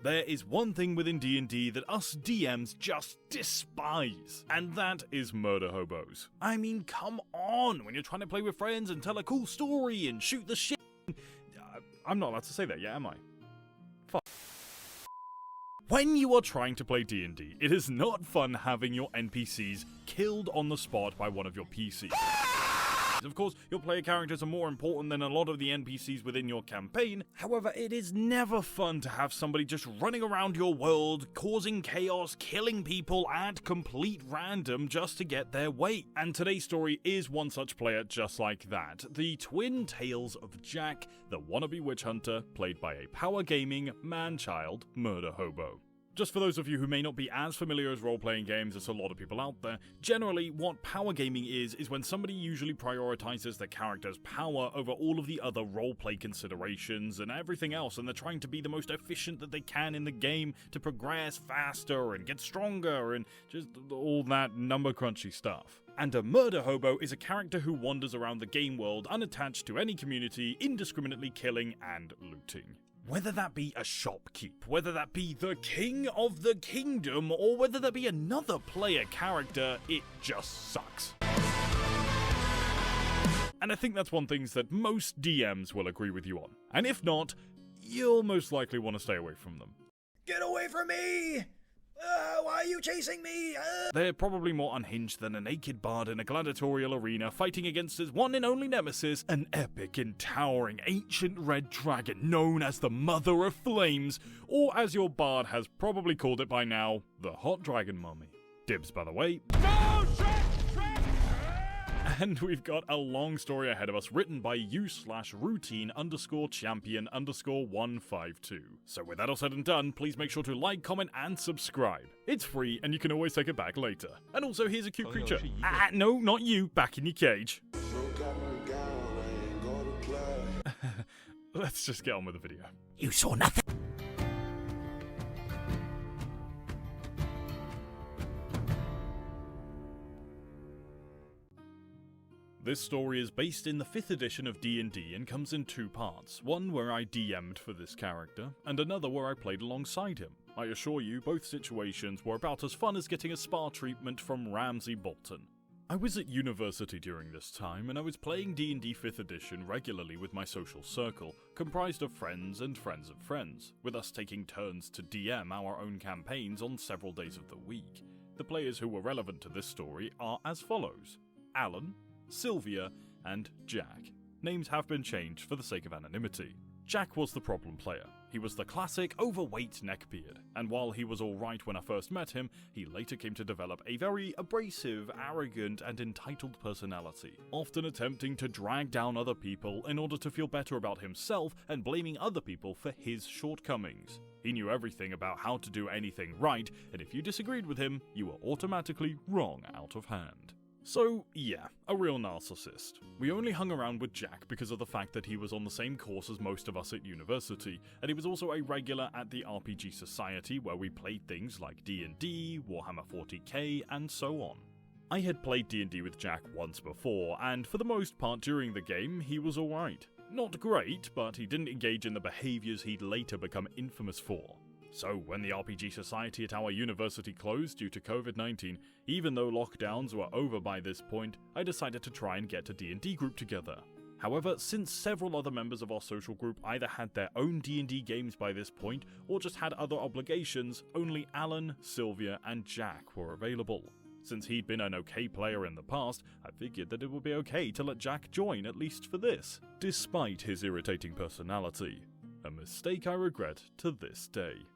There is one thing within D&D that us DMs just despise, and that is murder hobos. I mean, come on, when you're trying to play with friends and tell a cool story and shoot the shit. I'm not allowed to say that yet, am I? Fuck. When you are trying to play D&D, it is not fun having your NPCs killed on the spot by one of your PCs. Of course, your player characters are more important than a lot of the NPCs within your campaign. However, it is never fun to have somebody just running around your world, causing chaos, killing people at complete random just to get their way. And today's story is one such player just like that. The twin tales of Jack, the wannabe witch hunter, played by a Powergaming Manchild Murderhobo. Just for those of you who may not be as familiar as role-playing games as a lot of people out there, generally what power gaming is when somebody usually prioritizes their character's power over all of the other role-play considerations and everything else, and they're trying to be the most efficient that they can in the game to progress faster and get stronger and just all that number crunchy stuff. And a murder hobo is a character who wanders around the game world unattached to any community, indiscriminately killing and looting. Whether that be a shopkeep, whether that be the king of the kingdom, or whether that be another player character, it just sucks. And I think that's one thing that most DMs will agree with you on. And if not, you'll most likely want to stay away from them. Get away from me! Why are you chasing me? They're probably more unhinged than a naked bard in a gladiatorial arena fighting against his one and only nemesis, an epic and towering ancient red dragon known as the Mother of Flames, or as your bard has probably called it by now, the Hot Dragon Mummy. Dibs, by the way. No, shit! And we've got a long story ahead of us written by u/routine_champion_152. So with that all said and done, please make sure to like, comment, and subscribe. It's free, and you can always take it back later. And also, here's a cute creature. No, not you, back in your cage. Let's just get on with the video. You saw nothing. This story is based in the 5th edition of D&D and comes in 2 parts, one where I DM'd for this character, and another where I played alongside him. I assure you, both situations were about as fun as getting a spa treatment from Ramsay Bolton. I was at university during this time, and I was playing D&D 5th edition regularly with my social circle, comprised of friends and friends of friends, with us taking turns to DM our own campaigns on several days of the week. The players who were relevant to this story are as follows: Alan, Sylvia, and Jack. Names have been changed for the sake of anonymity. Jack was the problem player. He was the classic overweight neckbeard, and while he was alright when I first met him, he later came to develop a very abrasive, arrogant, and entitled personality, often attempting to drag down other people in order to feel better about himself and blaming other people for his shortcomings. He knew everything about how to do anything right, and if you disagreed with him, you were automatically wrong out of hand. So, yeah, a real narcissist. We only hung around with Jack because of the fact that he was on the same course as most of us at university, and he was also a regular at the RPG Society where we played things like D&D, Warhammer 40k, and so on. I had played D&D with Jack once before, and for the most part during the game, he was alright. Not great, but he didn't engage in the behaviours he'd later become infamous for. So, when the RPG Society at our university closed due to COVID-19, even though lockdowns were over by this point, I decided to try and get a D&D group together. However, since several other members of our social group either had their own D&D games by this point, or just had other obligations, only Alan, Sylvia, and Jack were available. Since he'd been an okay player in the past, I figured that it would be okay to let Jack join at least for this, despite his irritating personality. A mistake I regret to this day.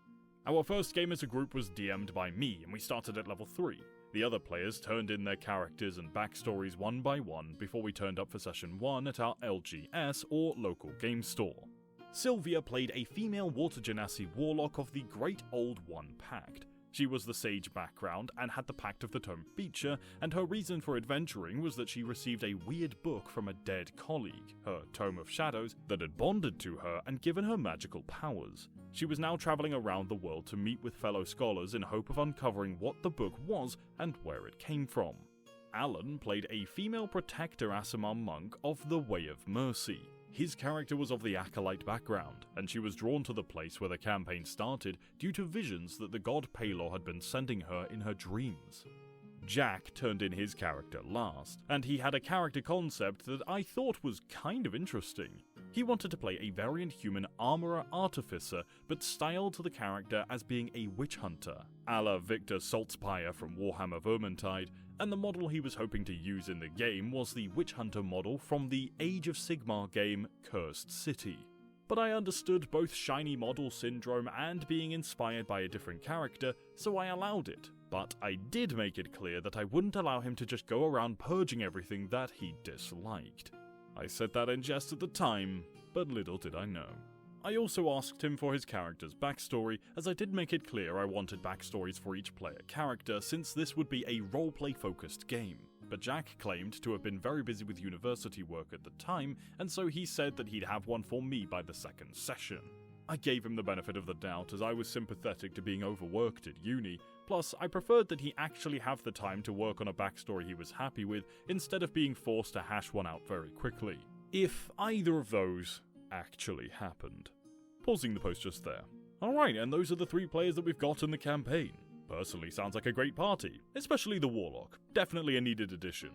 Our first game as a group was DM'd by me, and we started at level 3. The other players turned in their characters and backstories one by one before we turned up for session 1 at our LGS, or local game store. Sylvia played a female water genasi warlock of the Great Old One Pact. She was the sage background and had the Pact of the Tome feature, and her reason for adventuring was that she received a weird book from a dead colleague, her Tome of Shadows, that had bonded to her and given her magical powers. She was now travelling around the world to meet with fellow scholars in hope of uncovering what the book was and where it came from. Alan played a female protector Aasimar monk of the Way of Mercy. His character was of the Acolyte background, and she was drawn to the place where the campaign started due to visions that the god Palor had been sending her in her dreams. Jack turned in his character last, and he had a character concept that I thought was kind of interesting. He wanted to play a variant human armorer artificer, but styled the character as being a witch hunter, a la Victor Saltzpyre from Warhammer Vermintide, and the model he was hoping to use in the game was the witch hunter model from the Age of Sigmar game Cursed City. But I understood both shiny model syndrome and being inspired by a different character, so I allowed it. But I did make it clear that I wouldn't allow him to just go around purging everything that he disliked. I said that in jest at the time, but little did I know. I also asked him for his character's backstory, as I did make it clear I wanted backstories for each player character, since this would be a roleplay focused game. But Jack claimed to have been very busy with university work at the time, and so he said that he'd have one for me by the second session. I gave him the benefit of the doubt, as I was sympathetic to being overworked at uni, plus I preferred that he actually have the time to work on a backstory he was happy with, instead of being forced to hash one out very quickly. If either of those actually happened. Pausing the post just there. Alright, and those are the 3 players that we've got in the campaign. Personally sounds like a great party, especially the Warlock. Definitely a needed addition.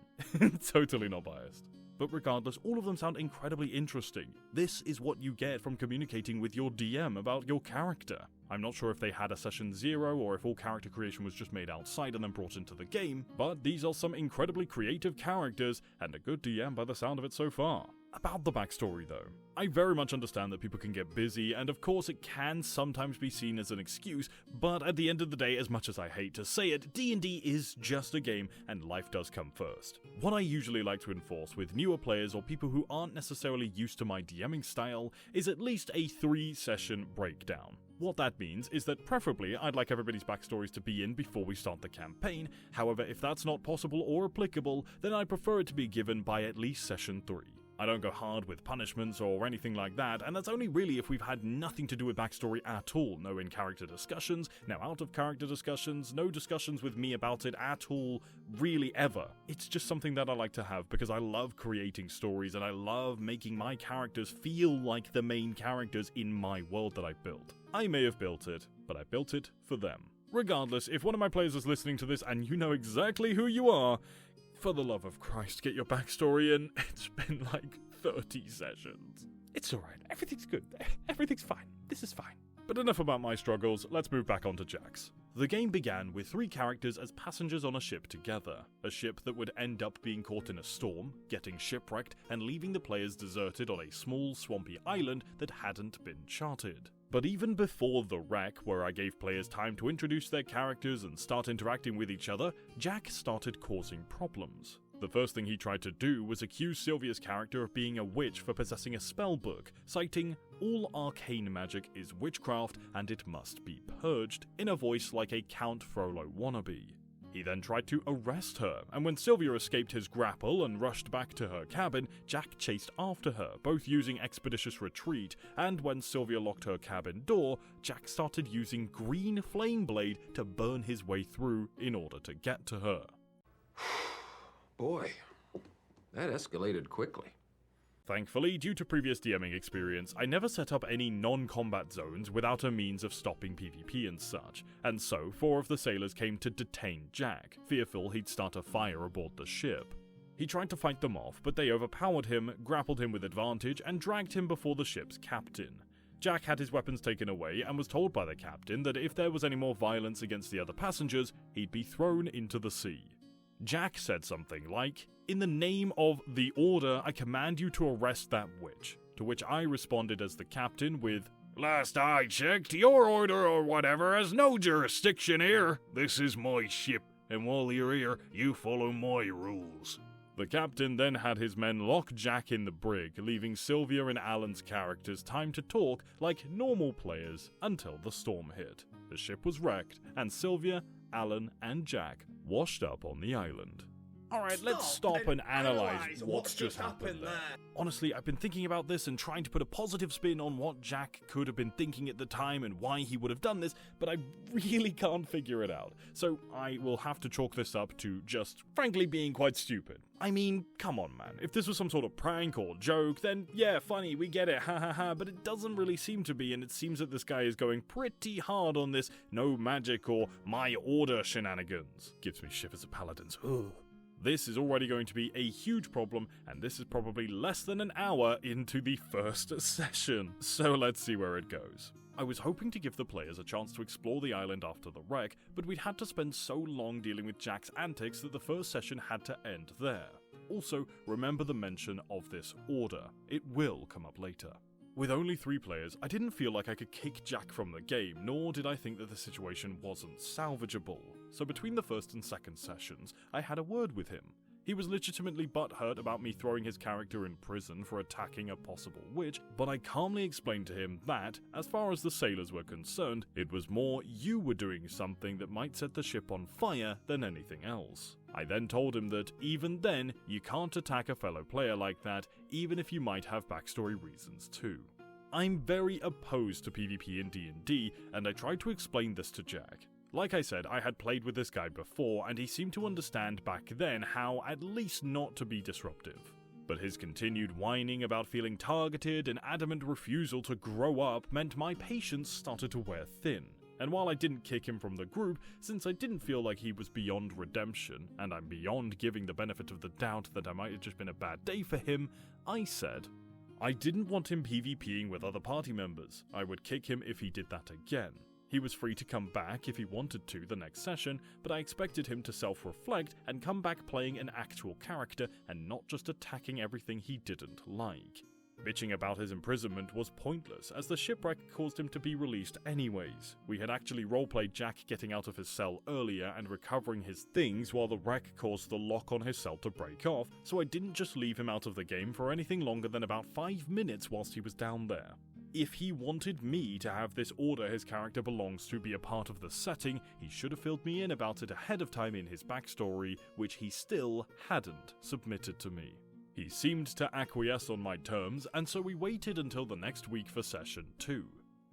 Totally not biased. But regardless, all of them sound incredibly interesting. This is what you get from communicating with your DM about your character. I'm not sure if they had a session 0 or if all character creation was just made outside and then brought into the game, but these are some incredibly creative characters and a good DM by the sound of it so far. About the backstory though, I very much understand that people can get busy, and of course it can sometimes be seen as an excuse, but at the end of the day, as much as I hate to say it, D&D is just a game and life does come first. What I usually like to enforce with newer players or people who aren't necessarily used to my DMing style is at least a 3-session breakdown. What that means is that preferably I'd like everybody's backstories to be in before we start the campaign. However, if that's not possible or applicable, then I prefer it to be given by at least session 3. I don't go hard with punishments or anything like that, and that's only really if we've had nothing to do with backstory at all. No in-character discussions, no out-of-character discussions, no discussions with me about it at all, really ever. It's just something that I like to have because I love creating stories and I love making my characters feel like the main characters in my world that I built. I may have built it, but I built it for them. Regardless, if one of my players is listening to this and you know exactly who you are, for the love of Christ, get your backstory in. It's been like 30 sessions. It's alright, everything's good, everything's fine, this is fine. But enough about my struggles, let's move back onto Jack's. The game began with 3 characters as passengers on a ship together. A ship that would end up being caught in a storm, getting shipwrecked, and leaving the players deserted on a small, swampy island that hadn't been charted. But even before the wreck, where I gave players time to introduce their characters and start interacting with each other, Jack started causing problems. The first thing he tried to do was accuse Sylvia's character of being a witch for possessing a spell book, citing, "All arcane magic is witchcraft and it must be purged," in a voice like a Count Frollo wannabe. He then tried to arrest her, and when Sylvia escaped his grapple and rushed back to her cabin, Jack chased after her, both using Expeditious Retreat, and when Sylvia locked her cabin door, Jack started using Green Flame Blade to burn his way through in order to get to her. Boy, that escalated quickly. Thankfully, due to previous DMing experience, I never set up any non-combat zones without a means of stopping PvP and such, and so 4 of the sailors came to detain Jack, fearful he'd start a fire aboard the ship. He tried to fight them off, but they overpowered him, grappled him with advantage, and dragged him before the ship's captain. Jack had his weapons taken away and was told by the captain that if there was any more violence against the other passengers, he'd be thrown into the sea. Jack said something like, "In the name of the Order, I command you to arrest that witch," to which I responded as the captain with, "Last I checked, your order or whatever has no jurisdiction here. This is my ship, and while you're here, you follow my rules." The captain then had his men lock Jack in the brig, leaving Sylvia and Alan's characters time to talk like normal players until the storm hit. The ship was wrecked, and Sylvia, Alan, and Jack washed up on the island. Alright, let's stop and analyze what's just happened there. Honestly, I've been thinking about this and trying to put a positive spin on what Jack could have been thinking at the time and why he would have done this, but I really can't figure it out. So I will have to chalk this up to just, frankly, being quite stupid. I mean, come on, man. If this was some sort of prank or joke, then yeah, funny, we get it, ha ha ha, but it doesn't really seem to be, and it seems that this guy is going pretty hard on this no magic or my order shenanigans. Gives me shivers of paladins. Ugh. This is already going to be a huge problem, and this is probably less than an hour into the first session. So let's see where it goes. I was hoping to give the players a chance to explore the island after the wreck, but we'd had to spend so long dealing with Jack's antics that the first session had to end there. Also, remember the mention of this order. It will come up later. With only 3 players, I didn't feel like I could kick Jack from the game, nor did I think that the situation wasn't salvageable. So between the first and second sessions, I had a word with him. He was legitimately butthurt about me throwing his character in prison for attacking a possible witch, but I calmly explained to him that, as far as the sailors were concerned, it was more you were doing something that might set the ship on fire than anything else. I then told him that, even then, you can't attack a fellow player like that, even if you might have backstory reasons too. I'm very opposed to PvP in D&D, and I tried to explain this to Jack. Like I said, I had played with this guy before, and he seemed to understand back then how at least not to be disruptive. But his continued whining about feeling targeted and adamant refusal to grow up meant my patience started to wear thin. And while I didn't kick him from the group, since I didn't feel like he was beyond redemption, and I'm beyond giving the benefit of the doubt that I might have just been a bad day for him, I said, I didn't want him PvPing with other party members. I would kick him if he did that again. He was free to come back if he wanted to the next session, but I expected him to self-reflect and come back playing an actual character and not just attacking everything he didn't like. Bitching about his imprisonment was pointless, as the shipwreck caused him to be released anyways. We had actually roleplayed Jack getting out of his cell earlier and recovering his things while the wreck caused the lock on his cell to break off, so I didn't just leave him out of the game for anything longer than about 5 minutes whilst he was down there. If he wanted me to have this order his character belongs to be a part of the setting, he should have filled me in about it ahead of time in his backstory, which he still hadn't submitted to me. He seemed to acquiesce on my terms, and so we waited until the next week for session 2.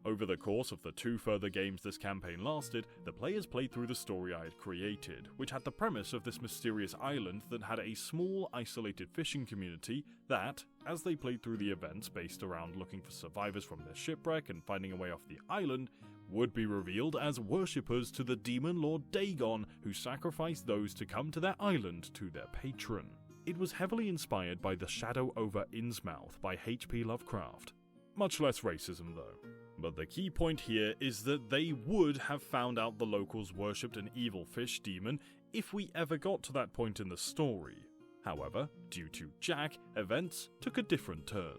Over the course of the 2 further games this campaign lasted, the players played through the story I had created, which had the premise of this mysterious island that had a small, isolated fishing community that, as they played through the events based around looking for survivors from their shipwreck and finding a way off the island, would be revealed as worshippers to the demon lord Dagon, who sacrificed those to come to their island to their patron. It was heavily inspired by The Shadow over Innsmouth by H.P. Lovecraft. Much less racism though. But the key point here is that they would have found out the locals worshipped an evil fish demon if we ever got to that point in the story. However, due to Jack, events took a different turn.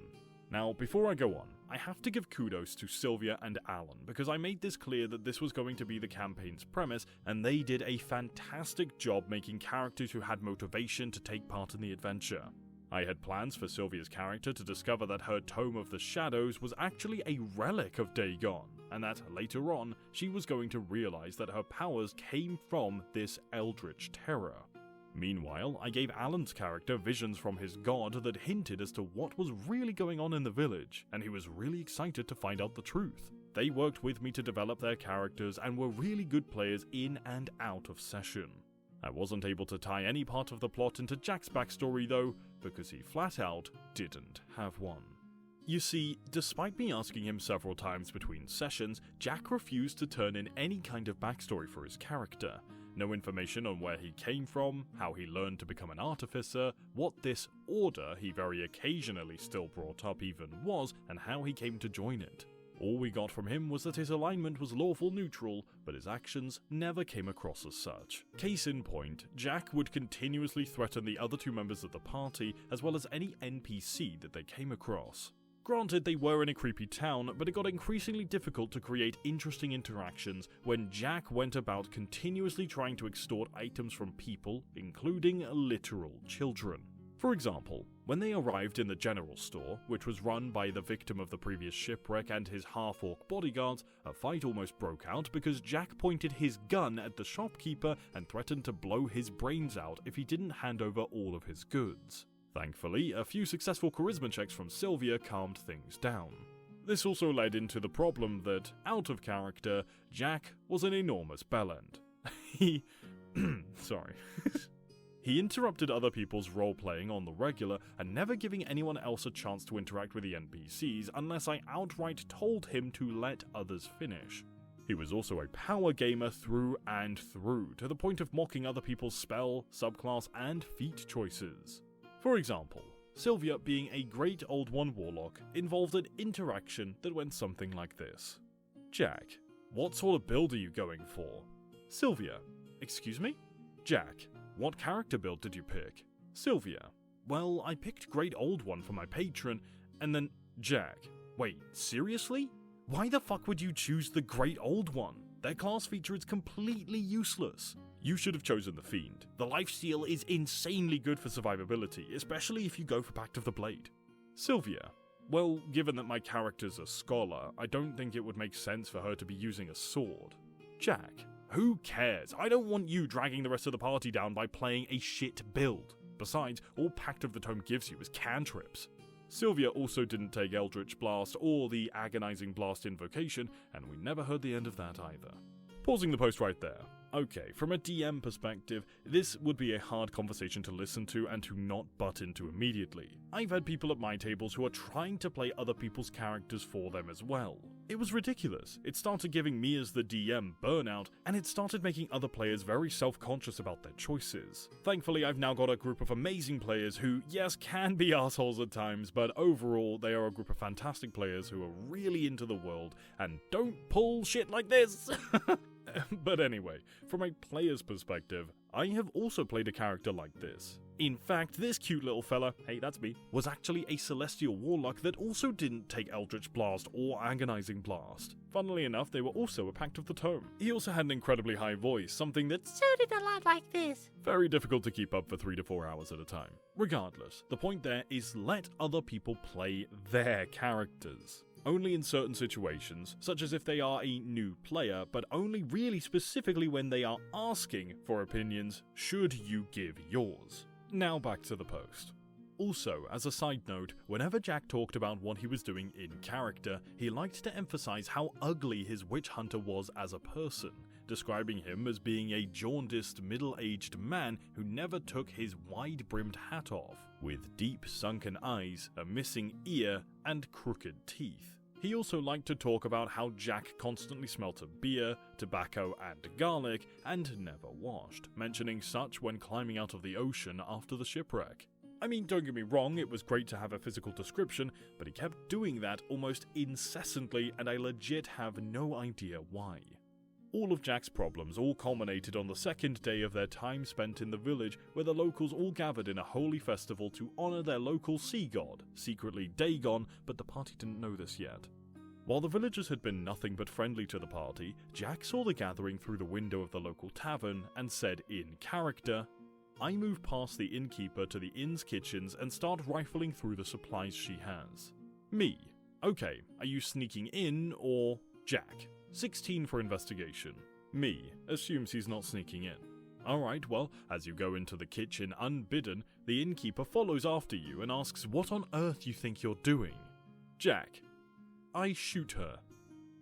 Now, before I go on, I have to give kudos to Sylvia and Alan, because I made this clear that this was going to be the campaign's premise, and they did a fantastic job making characters who had motivation to take part in the adventure. I had plans for Sylvia's character to discover that her Tome of the Shadows was actually a relic of Dagon, and that later on, she was going to realize that her powers came from this eldritch terror. Meanwhile, I gave Alan's character visions from his god that hinted as to what was really going on in the village, and he was really excited to find out the truth. They worked with me to develop their characters and were really good players in and out of session. I wasn't able to tie any part of the plot into Jack's backstory though, because he flat out didn't have one. You see, despite me asking him several times between sessions, Jack refused to turn in any kind of backstory for his character. No information on where he came from, how he learned to become an artificer, what this order he very occasionally still brought up even was, and how he came to join it. All we got from him was that his alignment was lawful neutral, but his actions never came across as such. Case in point, Jack would continuously threaten the other 2 members of the party, as well as any NPC that they came across. Granted, they were in a creepy town, but it got increasingly difficult to create interesting interactions when Jack went about continuously trying to extort items from people, including literal children. For example, when they arrived in the general store, which was run by the victim of the previous shipwreck and his half-orc bodyguards, a fight almost broke out because Jack pointed his gun at the shopkeeper and threatened to blow his brains out if he didn't hand over all of his goods. Thankfully, a few successful charisma checks from Sylvia calmed things down. This also led into the problem that, out of character, Jack was an enormous bellend. Sorry. He interrupted other people's role-playing on the regular and never giving anyone else a chance to interact with the NPCs unless I outright told him to let others finish. He was also a power gamer through and through, to the point of mocking other people's spell, subclass, and feat choices. For example, Sylvia being a great old one warlock involved an interaction that went something like this. Jack, what sort of build are you going for? Sylvia, excuse me? Jack, what character build did you pick? Sylvia, well, I picked Great Old One for my patron, and then Jack, wait, seriously? Why the fuck would you choose the Great Old One? Their class feature is completely useless. You should have chosen the Fiend. The lifesteal is insanely good for survivability, especially if you go for Pact of the Blade. Sylvia, well, given that my character's a scholar, I don't think it would make sense for her to be using a sword. Jack, who cares? I don't want you dragging the rest of the party down by playing a shit build. Besides, all Pact of the Tome gives you is cantrips. Sylvia also didn't take Eldritch Blast or the Agonizing Blast invocation, and we never heard the end of that either. Pausing the post right there. Okay, from a DM perspective, this would be a hard conversation to listen to and to not butt into immediately. I've had people at my tables who are trying to play other people's characters for them as well. It was ridiculous. It started giving me as the DM burnout, and it started making other players very self-conscious about their choices. Thankfully, I've now got a group of amazing players who, yes, can be assholes at times, but overall, they are a group of fantastic players who are really into the world and don't pull shit like this. But anyway, from a player's perspective, I have also played a character like this. In fact, this cute little fella, hey that's me, was actually a Celestial Warlock that also didn't take Eldritch Blast or Agonizing Blast. Funnily enough, they were also a Pact of the Tome. He also had an incredibly high voice, something that sounded a lot like this. Very difficult to keep up for 3 to 4 hours at a time. Regardless, the point there is let other people play their characters. Only in certain situations, such as if they are a new player, but only really specifically when they are asking for opinions, should you give yours. Now back to the post. Also, as a side note, whenever Jack talked about what he was doing in character, he liked to emphasize how ugly his witch hunter was as a person, describing him as being a jaundiced, middle-aged man who never took his wide-brimmed hat off, with deep sunken eyes, a missing ear, and crooked teeth. He also liked to talk about how Jack constantly smelt of beer, tobacco, and garlic, and never washed, mentioning such when climbing out of the ocean after the shipwreck. I mean, don't get me wrong, it was great to have a physical description, but he kept doing that almost incessantly, and I legit have no idea why. All of Jack's problems all culminated on the second day of their time spent in the village, where the locals all gathered in a holy festival to honor their local sea god, secretly Dagon, but the party didn't know this yet. While the villagers had been nothing but friendly to the party, Jack saw the gathering through the window of the local tavern and said in character, I move past the innkeeper to the inn's kitchens and start rifling through the supplies she has. Me. Okay, are you sneaking in or Jack? 16 for investigation. Me. Assumes he's not sneaking in. Alright, well, as you go into the kitchen unbidden, the innkeeper follows after you and asks what on earth you think you're doing. Jack. I shoot her.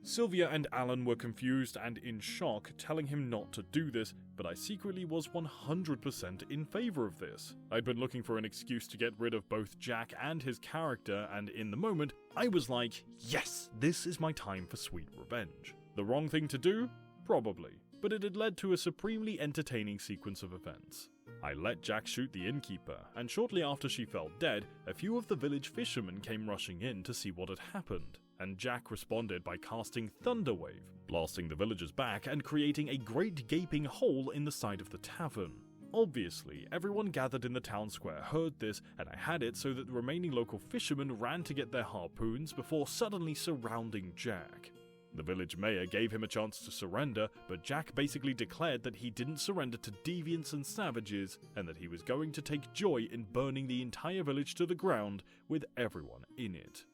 Sylvia and Alan were confused and in shock, telling him not to do this, but I secretly was 100% in favor of this. I'd been looking for an excuse to get rid of both Jack and his character, and in the moment, I was like, yes, this is my time for sweet revenge. The wrong thing to do? Probably, but it had led to a supremely entertaining sequence of events. I let Jack shoot the innkeeper, and shortly after she fell dead, a few of the village fishermen came rushing in to see what had happened, and Jack responded by casting Thunderwave, blasting the villagers back and creating a great gaping hole in the side of the tavern. Obviously, everyone gathered in the town square heard this, and I had it so that the remaining local fishermen ran to get their harpoons before suddenly surrounding Jack. The village mayor gave him a chance to surrender, but Jack basically declared that he didn't surrender to deviants and savages, and that he was going to take joy in burning the entire village to the ground with everyone in it.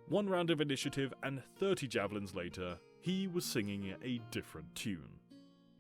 One round of initiative and 30 javelins later, he was singing a different tune.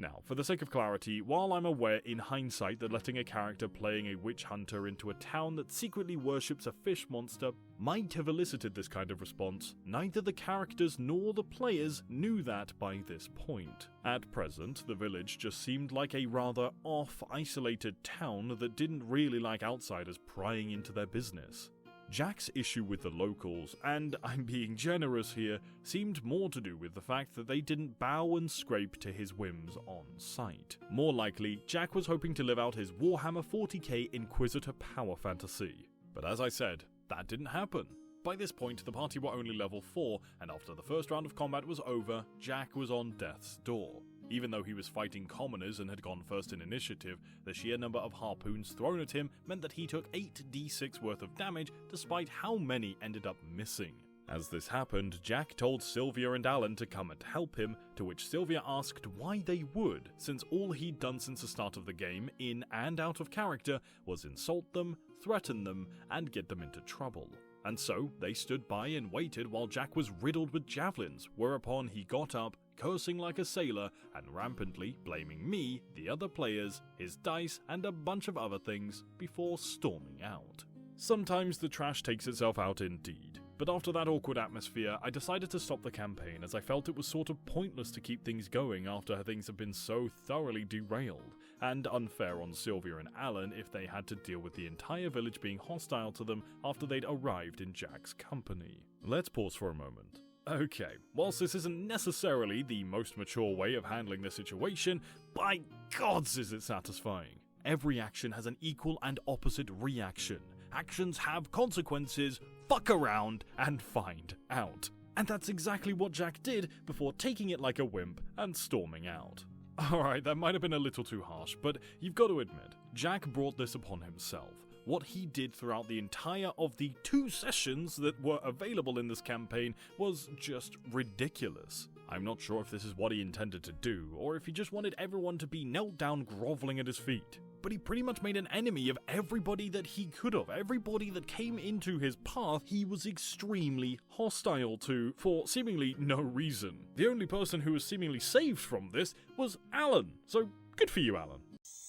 Now, for the sake of clarity, while I'm aware in hindsight that letting a character playing a witch hunter into a town that secretly worships a fish monster might have elicited this kind of response, neither the characters nor the players knew that by this point. At present, the village just seemed like a rather off, isolated town that didn't really like outsiders prying into their business. Jack's issue with the locals, and I'm being generous here, seemed more to do with the fact that they didn't bow and scrape to his whims on sight. More likely, Jack was hoping to live out his Warhammer 40k Inquisitor power fantasy. But as I said, that didn't happen. By this point, the party were only level 4, and after the first round of combat was over, Jack was on death's door. Even though he was fighting commoners and had gone first in initiative, the sheer number of harpoons thrown at him meant that he took 8d6 worth of damage despite how many ended up missing. As this happened, Jack told Sylvia and Alan to come and help him, to which Sylvia asked why they would, since all he'd done since the start of the game, in and out of character, was insult them, threaten them, and get them into trouble. And so, they stood by and waited while Jack was riddled with javelins, whereupon he got up, cursing like a sailor, and rampantly blaming me, the other players, his dice, and a bunch of other things, before storming out. Sometimes the trash takes itself out indeed, but after that awkward atmosphere, I decided to stop the campaign as I felt it was sort of pointless to keep things going after things had been so thoroughly derailed, and unfair on Sylvia and Alan if they had to deal with the entire village being hostile to them after they'd arrived in Jack's company. Let's pause for a moment. Okay, whilst this isn't necessarily the most mature way of handling the situation, by gods is it satisfying. Every action has an equal and opposite reaction. Actions have consequences, fuck around, and find out. And that's exactly what Jack did before taking it like a wimp and storming out. Alright, that might have been a little too harsh, but you've got to admit, Jack brought this upon himself. What he did throughout the entire of the 2 sessions that were available in this campaign was just ridiculous. I'm not sure if this is what he intended to do, or if he just wanted everyone to be knelt down groveling at his feet. But he pretty much made an enemy of everybody that he could have. Everybody that came into his path, he was extremely hostile to, for seemingly no reason. The only person who was seemingly saved from this was Alan, so good for you, Alan.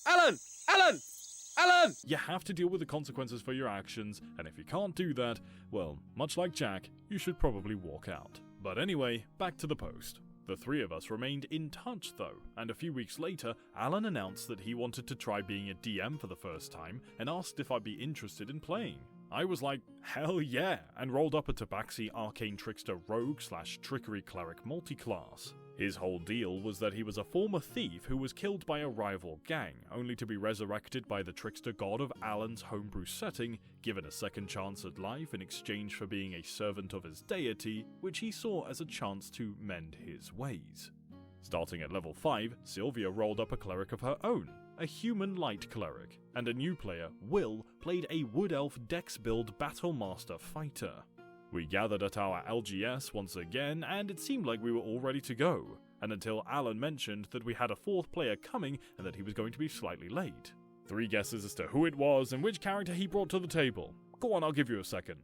Alan! Alan! Alan! You have to deal with the consequences for your actions, and if you can't do that, well, much like Jack, you should probably walk out. But anyway, back to the post. The 3 of us remained in touch though, and a few weeks later, Alan announced that he wanted to try being a DM for the first time, and asked if I'd be interested in playing. I was like, hell yeah, and rolled up a Tabaxi Arcane Trickster Rogue / Trickery Cleric multiclass. His whole deal was that he was a former thief who was killed by a rival gang, only to be resurrected by the trickster god of Alan's homebrew setting, given a second chance at life in exchange for being a servant of his deity, which he saw as a chance to mend his ways. Starting at level 5, Sylvia rolled up a cleric of her own, a human light cleric, and a new player, Will, played a wood elf dex build Battlemaster fighter. We gathered at our LGS once again, and it seemed like we were all ready to go, and until Alan mentioned that we had a 4th player coming and that he was going to be slightly late. 3 guesses as to who it was and which character he brought to the table. Go on, I'll give you a second.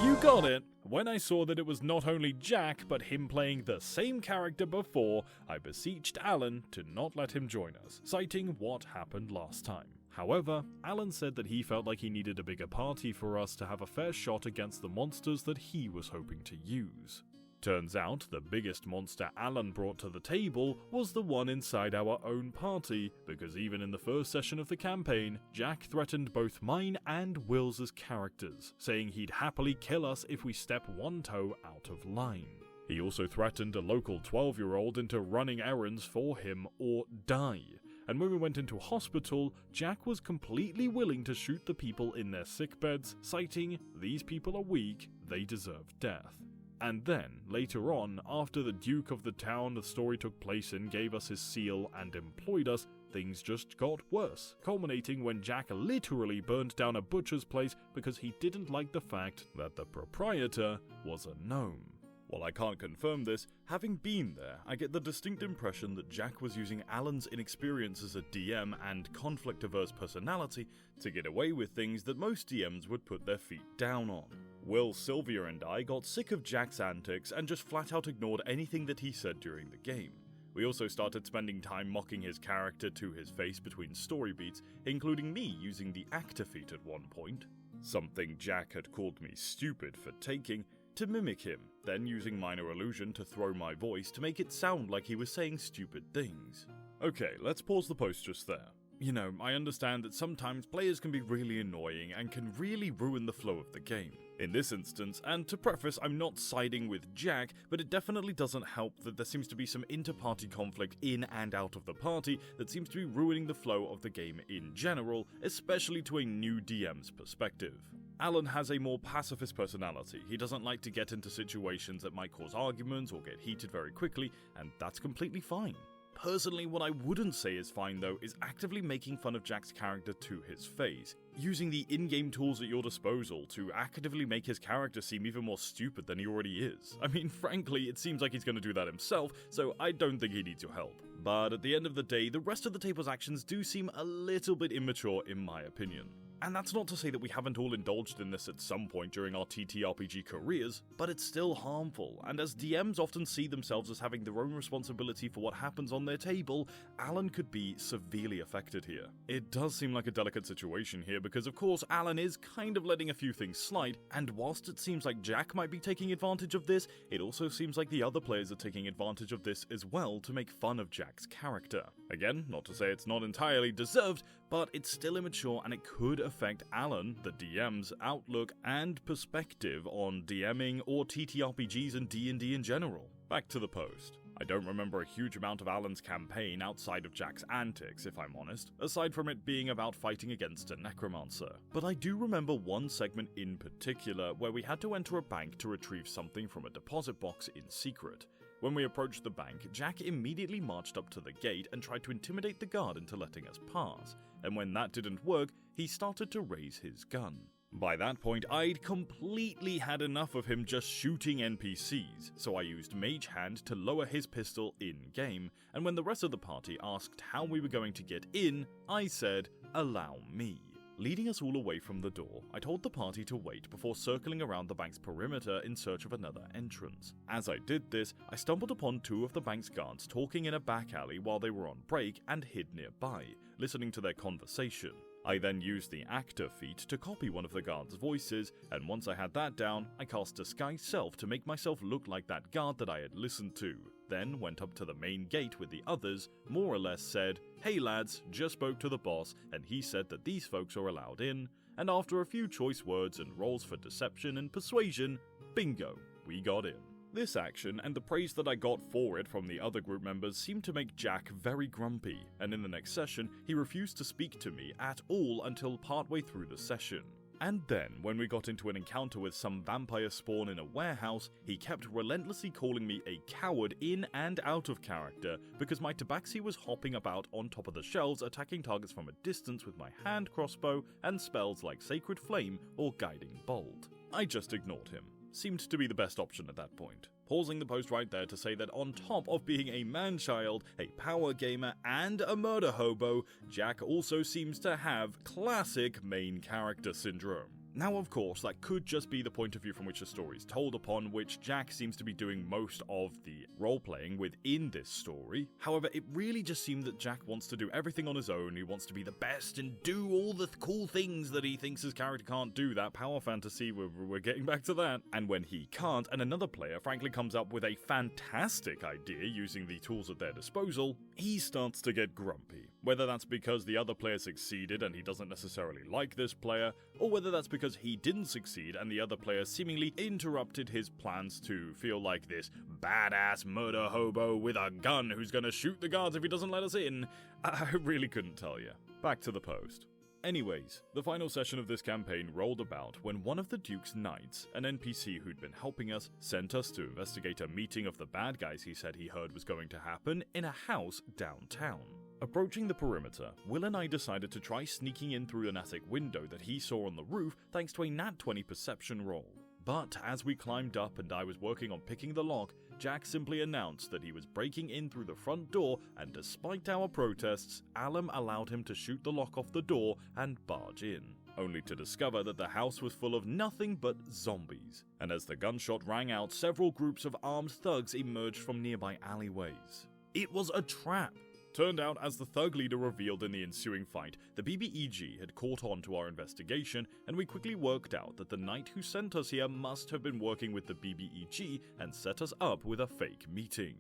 You got it! When I saw that it was not only Jack, but him playing the same character before, I beseeched Alan to not let him join us, citing what happened last time. However, Alan said that he felt like he needed a bigger party for us to have a fair shot against the monsters that he was hoping to use. Turns out, the biggest monster Alan brought to the table was the one inside our own party, because even in the first session of the campaign, Jack threatened both mine and Will's characters, saying he'd happily kill us if we step one toe out of line. He also threatened a local 12-year-old into running errands for him or die. And when we went into hospital, Jack was completely willing to shoot the people in their sickbeds, citing, "These people are weak, they deserve death." And then, later on, after the Duke of the town the story took place in gave us his seal and employed us, things just got worse, culminating when Jack literally burned down a butcher's place because he didn't like the fact that the proprietor was a gnome. While I can't confirm this, having been there, I get the distinct impression that Jack was using Alan's inexperience as a DM and conflict-averse personality to get away with things that most DMs would put their feet down on. Will, Sylvia, and I got sick of Jack's antics and just flat-out ignored anything that he said during the game. We also started spending time mocking his character to his face between story beats, including me using the actor feat at one point, something Jack had called me stupid for taking, to mimic him, then using minor illusion to throw my voice to make it sound like he was saying stupid things. Okay, let's pause the post just there. You know, I understand that sometimes players can be really annoying and can really ruin the flow of the game. In this instance, and to preface, I'm not siding with Jack, but it definitely doesn't help that there seems to be some inter-party conflict in and out of the party that seems to be ruining the flow of the game in general, especially to a new DM's perspective. Alan has a more pacifist personality. He doesn't like to get into situations that might cause arguments or get heated very quickly, and that's completely fine. Personally, what I wouldn't say is fine though is actively making fun of Jack's character to his face, using the in-game tools at your disposal to actively make his character seem even more stupid than he already is. I mean, frankly, it seems like he's going to do that himself, so I don't think he needs your help. But at the end of the day, the rest of the table's actions do seem a little bit immature in my opinion. And that's not to say that we haven't all indulged in this at some point during our TTRPG careers, but it's still harmful, and as DMs often see themselves as having their own responsibility for what happens on their table, Alan could be severely affected here. It does seem like a delicate situation here because of course Alan is kind of letting a few things slide, and whilst it seems like Jack might be taking advantage of this, it also seems like the other players are taking advantage of this as well to make fun of Jack's character. Again, not to say it's not entirely deserved, but it's still immature and it could affect Alan, the DM's, outlook and perspective on DMing or TTRPGs and D&D in general. Back to the post. I don't remember a huge amount of Alan's campaign outside of Jack's antics, if I'm honest, aside from it being about fighting against a necromancer. But I do remember one segment in particular where we had to enter a bank to retrieve something from a deposit box in secret. When we approached the bank, Jack immediately marched up to the gate and tried to intimidate the guard into letting us pass, and when that didn't work, he started to raise his gun. By that point, I'd completely had enough of him just shooting NPCs, so I used Mage Hand to lower his pistol in-game, and when the rest of the party asked how we were going to get in, I said, "Allow me." Leading us all away from the door, I told the party to wait before circling around the bank's perimeter in search of another entrance. As I did this, I stumbled upon two of the bank's guards talking in a back alley while they were on break and hid nearby, listening to their conversation. I then used the actor feat to copy one of the guards' voices, and once I had that down, I cast Disguise Self to make myself look like that guard that I had listened to, then went up to the main gate with the others, more or less said, "Hey lads, just spoke to the boss, and he said that these folks are allowed in," and after a few choice words and rolls for deception and persuasion, bingo, we got in. This action, and the praise that I got for it from the other group members, seemed to make Jack very grumpy, and in the next session, he refused to speak to me at all until partway through the session. And then, when we got into an encounter with some vampire spawn in a warehouse, he kept relentlessly calling me a coward in and out of character because my tabaxi was hopping about on top of the shelves attacking targets from a distance with my hand crossbow and spells like Sacred Flame or Guiding Bolt. I just ignored him. Seemed to be the best option at that point. Pausing the post right there to say that on top of being a man-child, a power gamer, and a murder hobo, Jack also seems to have classic main character syndrome. Now, of course, that could just be the point of view from which the story is told upon, which Jack seems to be doing most of the role-playing within this story. However, it really just seemed that Jack wants to do everything on his own, he wants to be the best and do all the cool things that he thinks his character can't do, that power fantasy, we're getting back to that. And when he can't, and another player frankly comes up with a fantastic idea using the tools at their disposal, he starts to get grumpy. Whether that's because the other player succeeded and he doesn't necessarily like this player, or whether that's because he didn't succeed and the other player seemingly interrupted his plans to feel like this badass murder hobo with a gun who's gonna shoot the guards if he doesn't let us in. I really couldn't tell you. Back to the post. Anyways, the final session of this campaign rolled about when one of the Duke's knights, an NPC who'd been helping us, sent us to investigate a meeting of the bad guys he said he heard was going to happen in a house downtown. Approaching the perimeter, Will and I decided to try sneaking in through an attic window that he saw on the roof thanks to a nat 20 perception roll. But as we climbed up and I was working on picking the lock, Jack simply announced that he was breaking in through the front door, and despite our protests, Alan allowed him to shoot the lock off the door and barge in, only to discover that the house was full of nothing but zombies. And as the gunshot rang out, several groups of armed thugs emerged from nearby alleyways. It was a trap! Turned out, as the thug leader revealed in the ensuing fight, the BBEG had caught on to our investigation, and we quickly worked out that the knight who sent us here must have been working with the BBEG and set us up with a fake meeting.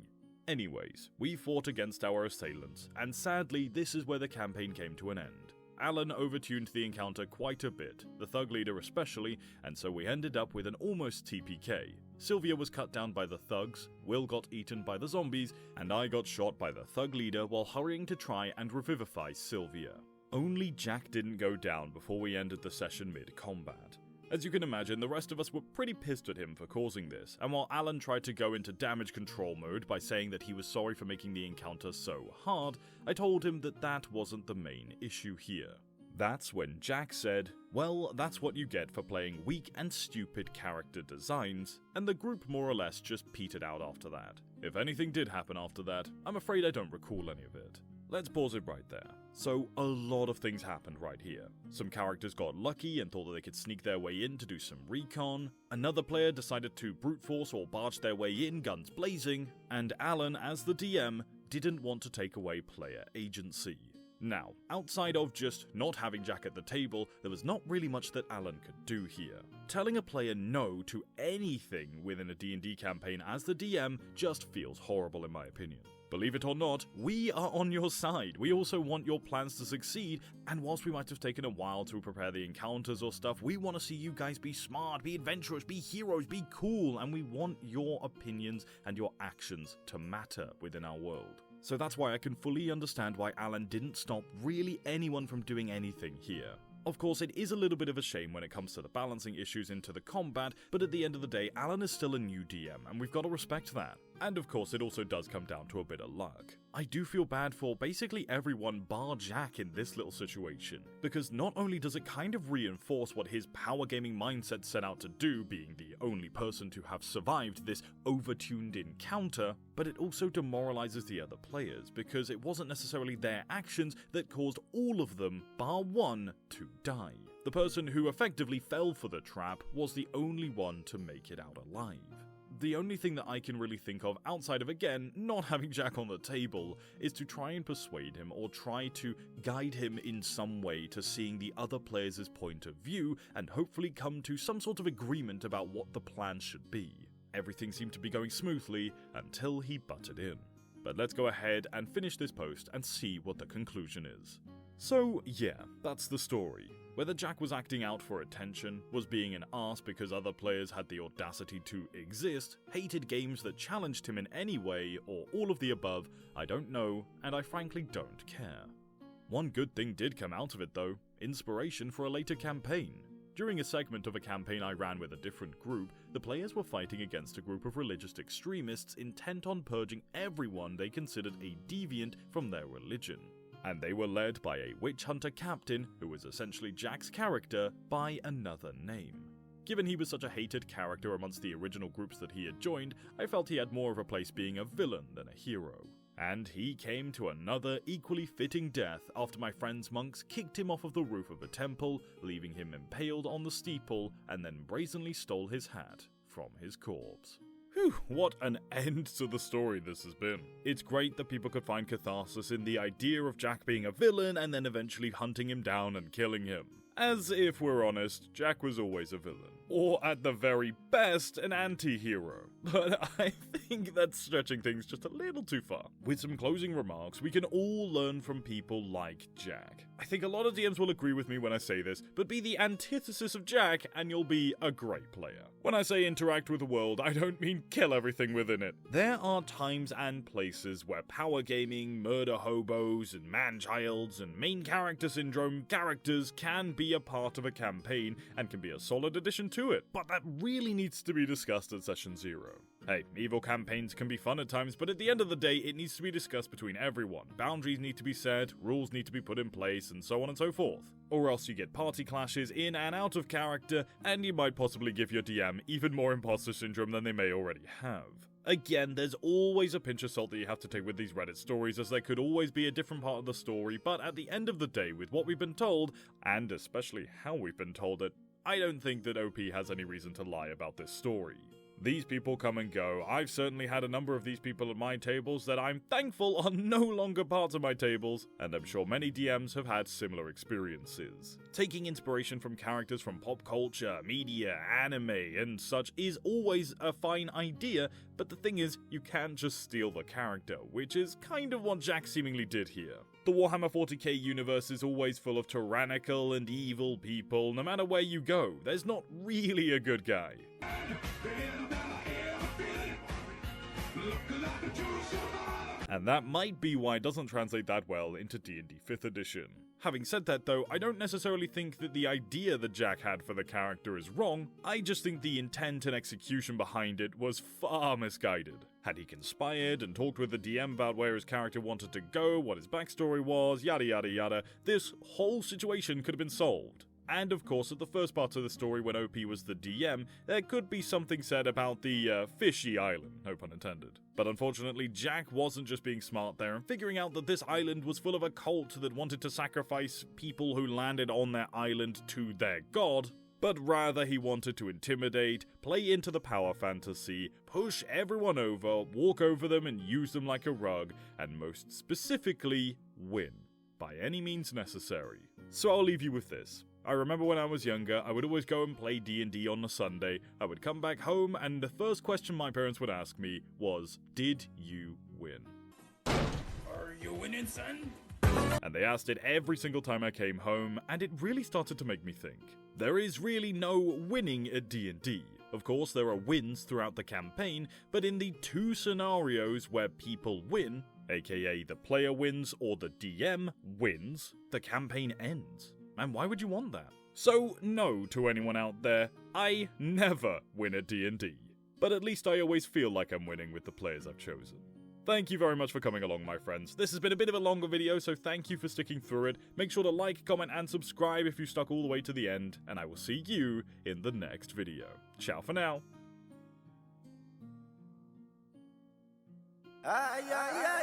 Anyways, we fought against our assailants, and sadly, this is where the campaign came to an end. Alan overtuned the encounter quite a bit, the thug leader especially, and so we ended up with an almost TPK. Sylvia was cut down by the thugs, Will got eaten by the zombies, and I got shot by the thug leader while hurrying to try and revivify Sylvia. Only Jack didn't go down before we ended the session mid-combat. As you can imagine, the rest of us were pretty pissed at him for causing this, and while Alan tried to go into damage control mode by saying that he was sorry for making the encounter so hard, I told him that that wasn't the main issue here. That's when Jack said, well, that's what you get for playing weak and stupid character designs, and the group more or less just petered out after that. If anything did happen after that, I'm afraid I don't recall any of it. Let's pause it right there. So, a lot of things happened right here. Some characters got lucky and thought that they could sneak their way in to do some recon, another player decided to brute force or barge their way in, guns blazing, and Alan, as the DM, didn't want to take away player agency. Now, outside of just not having Jack at the table, there was not really much that Alan could do here. Telling a player no to anything within a D&D campaign as the DM just feels horrible in my opinion. Believe it or not, we are on your side. We also want your plans to succeed, and whilst we might have taken a while to prepare the encounters or stuff, we want to see you guys be smart, be adventurous, be heroes, be cool, and we want your opinions and your actions to matter within our world. So that's why I can fully understand why Alan didn't stop really anyone from doing anything here. Of course, it is a little bit of a shame when it comes to the balancing issues into the combat, but at the end of the day, Alan is still a new DM, and we've got to respect that. And of course, it also does come down to a bit of luck. I do feel bad for basically everyone bar Jack in this little situation, because not only does it kind of reinforce what his power gaming mindset set out to do, being the only person to have survived this overtuned encounter, but it also demoralizes the other players, because it wasn't necessarily their actions that caused all of them, bar one, to die. The person who effectively fell for the trap was the only one to make it out alive. The only thing that I can really think of, outside of, again, not having Jack on the table, is to try and persuade him or try to guide him in some way to seeing the other players' point of view and hopefully come to some sort of agreement about what the plan should be. Everything seemed to be going smoothly until he butted in. But let's go ahead and finish this post and see what the conclusion is. So, yeah, that's the story. Whether Jack was acting out for attention, was being an arse because other players had the audacity to exist, hated games that challenged him in any way, or all of the above, I don't know, and I frankly don't care. One good thing did come out of it though, inspiration for a later campaign. During a segment of a campaign I ran with a different group, the players were fighting against a group of religious extremists intent on purging everyone they considered a deviant from their religion. And they were led by a witch hunter captain, who was essentially Jack's character, by another name. Given he was such a hated character amongst the original groups that he had joined, I felt he had more of a place being a villain than a hero. And he came to another equally fitting death after my friend's monks kicked him off of the roof of a temple, leaving him impaled on the steeple, and then brazenly stole his hat from his corpse. Whew, what an end to the story this has been. It's great that people could find catharsis in the idea of Jack being a villain and then eventually hunting him down and killing him. As if we're honest, Jack was always a villain. Or at the very best, an anti-hero. But I think that's stretching things just a little too far. With some closing remarks, we can all learn from people like Jack. I think a lot of DMs will agree with me when I say this, but be the antithesis of Jack and you'll be a great player. When I say interact with the world, I don't mean kill everything within it. There are times and places where power gaming, murder hobos, and manchilds, and main character syndrome characters can be a part of a campaign and can be a solid addition to it, but that really needs to be discussed at session 0. Hey, evil campaigns can be fun at times, but at the end of the day, it needs to be discussed between everyone. Boundaries need to be set, rules need to be put in place, and so on and so forth. Or else you get party clashes in and out of character, and you might possibly give your DM even more imposter syndrome than they may already have. Again, there's always a pinch of salt that you have to take with these Reddit stories, as there could always be a different part of the story, but at the end of the day, with what we've been told, and especially how we've been told it, I don't think that OP has any reason to lie about this story. These people come and go. I've certainly had a number of these people at my tables that I'm thankful are no longer parts of my tables, and I'm sure many DMs have had similar experiences. Taking inspiration from characters from pop culture, media, anime, and such is always a fine idea, but the thing is, you can't just steal the character, which is kind of what Jack seemingly did here. The Warhammer 40k universe is always full of tyrannical and evil people. No matter where you go, there's not really a good guy. And that might be why it doesn't translate that well into D&D 5th edition. Having said that though, I don't necessarily think that the idea that Jack had for the character is wrong, I just think the intent and execution behind it was far misguided. Had he conspired and talked with the DM about where his character wanted to go, what his backstory was, yada yada yada, this whole situation could have been solved. And of course, at the first part of the story when OP was the DM, there could be something said about the fishy island, no pun intended. But unfortunately, Jack wasn't just being smart there and figuring out that this island was full of a cult that wanted to sacrifice people who landed on their island to their god, but rather he wanted to intimidate, play into the power fantasy, push everyone over, walk over them and use them like a rug, and most specifically, win, by any means necessary. So I'll leave you with this. I remember when I was younger, I would always go and play D&D on a Sunday. I would come back home, and the first question my parents would ask me was, "Did you win?" Are you winning, son? And they asked it every single time I came home, and it really started to make me think. There is really no winning at D&D. Of course, there are wins throughout the campaign, but in the two scenarios where people win, aka the player wins or the DM wins, the campaign ends. And why would you want that? So, no to anyone out there, I never win at D&D. But at least I always feel like I'm winning with the players I've chosen. Thank you very much for coming along, my friends. This has been a bit of a longer video, so thank you for sticking through it. Make sure to like, comment, and subscribe if you stuck all the way to the end, and I will see you in the next video. Ciao for now. Ay, ay, ay.